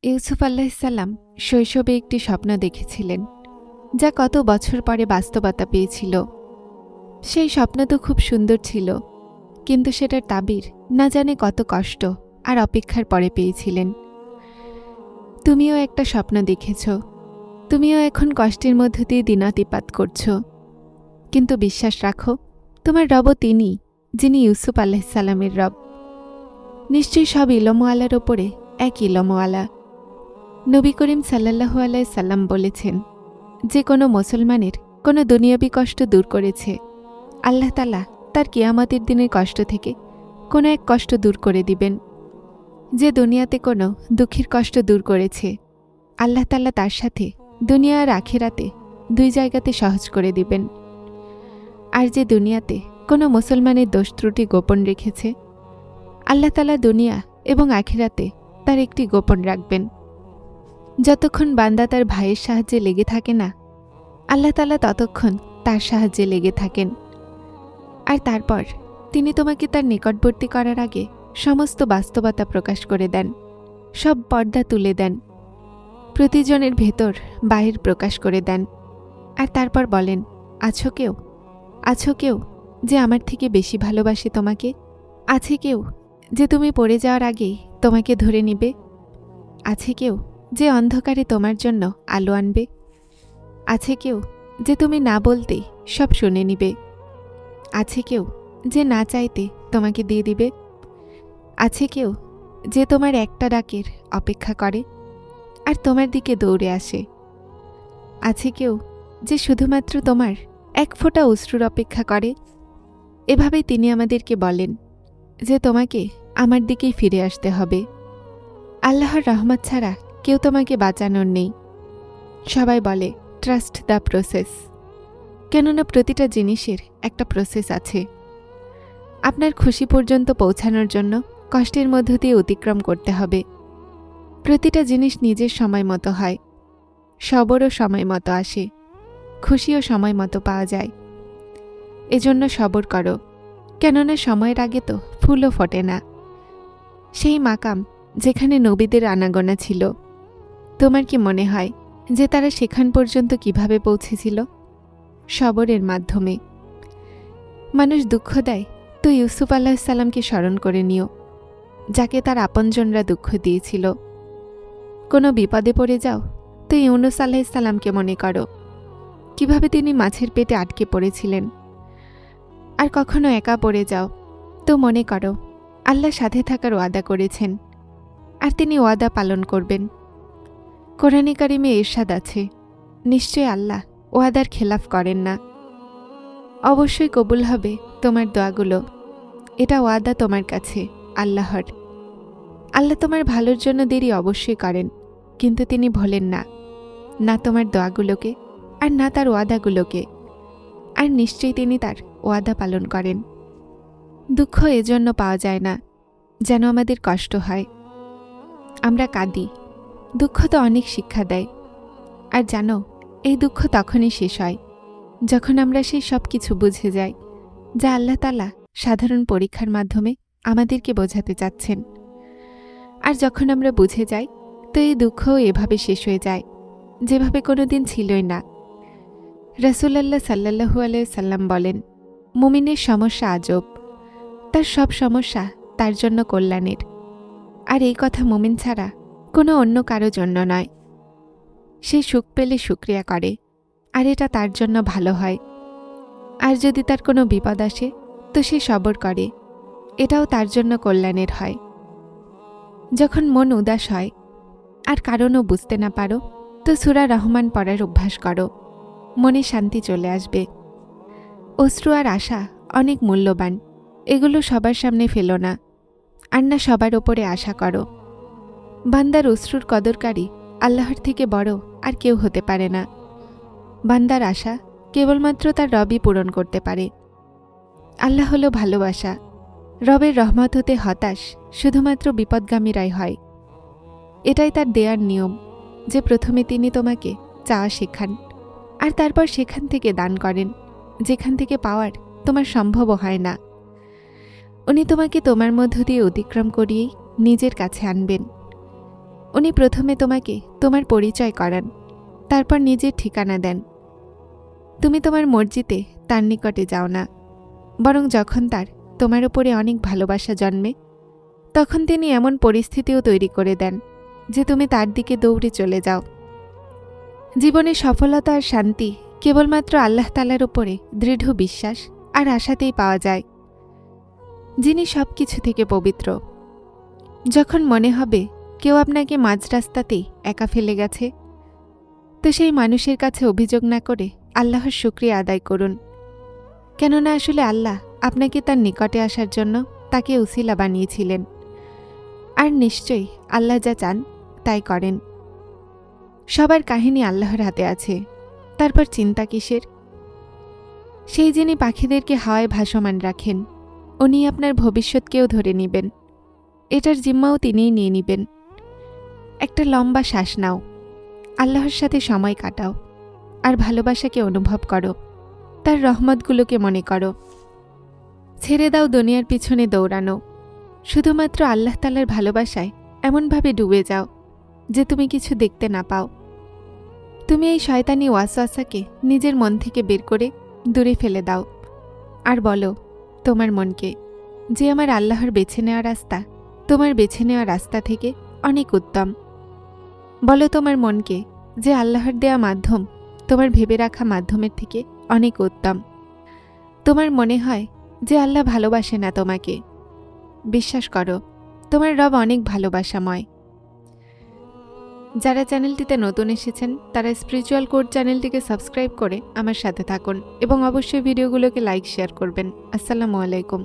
ইউসুফ আলাইহিসসালাম শৈশবে একটি স্বপ্ন দেখেছিলেন, যা কত বছর পরে বাস্তবতা পেয়েছিল। সেই স্বপ্ন তো খুব সুন্দর ছিল, কিন্তু সেটার তাবির না জানে কত কষ্ট আর অপেক্ষার পরে পেয়েছিলেন। তুমিও একটা স্বপ্ন দেখেছ, তুমিও এখন কষ্টের মধ্য দিয়ে দিনাতিপাত করছ, কিন্তু বিশ্বাস রাখো, তোমার রবও তিনি, যিনি ইউসুফ আলাইহিসসালামের রব। নিশ্চয়ই সব ইলমওয়ালার ওপরে এক ইলমওয়ালা। নবী করিম সাল্লাল্লাহু আলাইহি সাল্লাম বলেছেন, যে কোনো মুসলমানের কোনো দুনিয়াবী কষ্ট দূর করেছে, আল্লাহ তাআলা তার কিয়ামতের দিনের কষ্ট থেকে কোনো এক কষ্ট দূর করে দিবেন। যে দুনিয়াতে কোনো দুঃখের কষ্ট দূর করেছে, আল্লাহ তাআলা তার সাথে দুনিয়া আর আখিরাতে দুই জায়গাতে সহজ করে দিবেন। আর যে দুনিয়াতে কোনো মুসলমানের দোষ ত্রুটি গোপন রেখেছে, আল্লাহ তাআলা দুনিয়া এবং আখিরাতে তার একটি গোপন রাখবেন। যতক্ষণ বান্দা তার ভাইয়ের সাহায্যে লেগে থাকে না, আল্লাহ তাআলা ততক্ষণ তার সাহায্যে লেগে থাকেন। আর তারপর তিনি তোমাকে তার নিকটবর্তী করার আগে সমস্ত বাস্তবতা প্রকাশ করে দেন, সব পর্দা তুলে দেন, প্রতিজনের ভেতর বাহির প্রকাশ করে দেন। আর তারপর বলেন, আছো কেউ যে আমার থেকে বেশি ভালোবাসে তোমাকে? আছে কেউ যে তুমি পড়ে যাওয়ার আগেই তোমাকে ধরে নিবে? আছে কেউ যে অন্ধকারে তোমার জন্য আলো আনবে? আছে কেউ যে তুমি না বলতেই সব শুনে নিবে? আছে কেউ যে না চাইতে তোমাকে দিয়ে দিবে? আছে কেউ যে তোমার একটা ডাকের অপেক্ষা করে আর তোমার দিকে দৌড়ে আসে? আছে কেউ যে শুধুমাত্র তোমার এক ফোঁটা অশ্রুর অপেক্ষা করে? এভাবেই তিনি আমাদেরকে বলেন যে তোমাকে আমার দিকেই ফিরে আসতে হবে। আল্লাহর রহমত ছাড়া কেউ তোমাকে বাঁচানোর নেই। সবাই বলে ট্রাস্ট দ্য প্রসেস, কেননা প্রতিটা জিনিসের একটা প্রসেস আছে। আপনার খুশি পর্যন্ত পৌঁছানোর জন্য কষ্টের মধ্য দিয়ে অতিক্রম করতে হবে। প্রতিটা জিনিস নিজের সময় মতো হয়, সবরও সময় মতো আসে, খুশিও সময় মতো পাওয়া যায়। এজন্য সবর করো, কেননা সময়ের আগে তো ফুলও ফোটে না। সেই মাকাম যেখানে নবীদের আনাগোনা ছিল, তোমার কি মনে হয় যে তারা সেখান পর্যন্ত কিভাবে পৌঁছেছিল? সবরের মাধ্যমে। মানুষ দুঃখ দেয় তো ইউসুফ আলাইহিসসালামকে স্মরণ করে নিও, যাকে তার আপনজনরা দুঃখ দিয়েছিল। কোনো বিপদে পড়ে যাও তো ইউনুস আলাইহিসসালামকে মনে করো, কিভাবে তিনি মাছের পেটে আটকে পড়েছিলেন। আর কখনো একা পড়ে যাও তো মনে করো, আল্লাহ সাথে থাকার ওয়াদা করেছেন, আর তিনি ওয়াদা পালন করবেন। কোরআনে কারিমে ইরশাদ আছে, নিশ্চয় আল্লাহ ওয়াদার খেলাফ করেন না। অবশ্যই কবুল হবে তোমার দোয়াগুলো, এটা ওয়াদা তোমার কাছে আল্লাহর। আল্লাহ তোমার ভালোর জন্য দেরি অবশ্যই করেন, কিন্তু তিনি ভোলেন না, না তোমার দোয়াগুলোকে আর না তার ওয়াদাগুলোকে। আর নিশ্চয়ই তিনি তার ওয়াদা পালন করেন। দুঃখ এজন্য পাওয়া যায় না যেন আমাদের কষ্ট হয়। আমরা কাঁদি, দুঃখ তো অনেক শিক্ষা দেয়। আর জানো, এই দুঃখ তখনই শেষ হয় যখন আমরা সেই সব কিছু বুঝে যাই যা আল্লাহ তাআলা সাধারণ পরীক্ষার মাধ্যমে আমাদেরকে বোঝাতে চাচ্ছেন। আর যখন আমরা বুঝে যাই তো এই দুঃখও এভাবে শেষ হয়ে যায় যেভাবে কোনোদিন ছিলই না। রাসূলুল্লাহ সাল্লাল্লাহু আলাইহি সাল্লাম বলেন, মুমিনের সমস্যা আজব, তার সব সমস্যা তার জন্য কল্যাণের। আর এই কথা মুমিন ছাড়া কোনো অন্য কারো জন্য নয়। সে সুখ পেলে শুকরিয়া করে, আর এটা তার জন্য ভালো হয়। আর যদি তার কোনো বিপদ আসে তো সে সবর করে, এটাও তার জন্য কল্যাণের হয়। যখন মন উদাস হয় আর কারণও বুঝতে না পারো তো সূরা রহমান পড়ার অভ্যাস করো, মনে শান্তি চলে আসবে। অশ্রু আর আশা অনেক মূল্যবান, এগুলো সবার সামনে ফেলো না, আর না সবার ওপরে আশা করো। বান্দার অশ্রুর কদরকারী আল্লাহর থেকে বড় আর কেউ হতে পারে না। বান্দার আশা কেবলমাত্র তার রবই পূরণ করতে পারে। আল্লাহ হলো ভালোবাসা। রবের রহমত হতে হতাশ শুধুমাত্র বিপদগামীরাই হয়। এটাই তার দেয়ার নিয়ম যে প্রথমে তিনি তোমাকে চাওয়া শেখান, আর তারপর সেখান থেকে দান করেন যেখান থেকে পাওয়ার তোমার সম্ভবও হয় না। উনি তোমাকে তোমার মধ্য দিয়ে অতিক্রম করিয়েই নিজের কাছে আনবেন। উনি প্রথমে তোমাকে তোমার পরিচয় করান, তারপর নিজের ঠিকানা দেন। তুমি তোমার মর্জিতে তার নিকটে যাও না, বরং যখন তার তোমার উপরে অনেক ভালোবাসা জন্মে, তখন তিনি এমন পরিস্থিতিও তৈরি করে দেন যে তুমি তার দিকে দৌড়ে চলে যাও। জীবনে সফলতা আর শান্তি কেবলমাত্র আল্লাহ তাআলার উপরে দৃঢ় বিশ্বাস আর আশাতেই পাওয়া যায়, যিনি সব কিছু থেকে পবিত্র। যখন মনে হবে কেউ আপনাকে মাঝ রাস্তাতেই একা ফেলে গেছে, তো সেই মানুষের কাছে অভিযোগ না করে আল্লাহর শুকরিয়া আদায় করুন, কেননা আসলে আল্লাহ আপনাকে তার নিকটে আসার জন্য তাকে উসিলা বানিয়েছিলেন। আর নিশ্চয়ই আল্লাহ যা চান তাই করেন। সবার কাহিনী আল্লাহর হাতে আছে, তারপর চিন্তা কিসের? সেই যিনি পাখিদেরকে হাওয়ায় ভাসমান রাখেন, উনি আপনার ভবিষ্যৎকেও ধরে নেবেন। এটার জিম্মাও তিনিই নিয়ে নেবেন। একটা লম্বা শ্বাস নাও, আল্লাহর সাথে সময় কাটাও, আর ভালোবাসাকে অনুভব করো, তার রহমতগুলোকে মনে করো। ছেড়ে দাও দুনিয়ার পিছনে দৌড়ানো, শুধুমাত্র আল্লাহ তাআলার ভালোবাসায় এমনভাবে ডুবে যাও যে তুমি কিছু দেখতে না পাও। তুমি এই শয়তানি ওয়াসওয়াসাকে নিজের মন থেকে বের করে দূরে ফেলে দাও, আর বলো তোমার মনকে যে আমার আল্লাহর বেছে নেওয়া রাস্তা তোমার বেছে নেওয়া রাস্তা থেকে অনেক উত্তম। বলো তোমার মনকে যে আল্লাহর দেয়া মাধ্যম তোমার ভেবে রাখা মাধ্যমের থেকে অনেক উত্তম। তোমার মনে হয় যে আল্লাহ ভালোবাসে না তোমাকে, বিশ্বাস করো তোমার রব অনেক ভালোবাসাময়। যারা চ্যানেলটিতে নতুন এসেছেন তারা স্পিরিচুয়াল কোড চ্যানেলটিকে সাবস্ক্রাইব করে আমার সাথে থাকুন এবং অবশ্যই ভিডিওগুলোকে লাইক শেয়ার করবেন। আসসালামু আলাইকুম।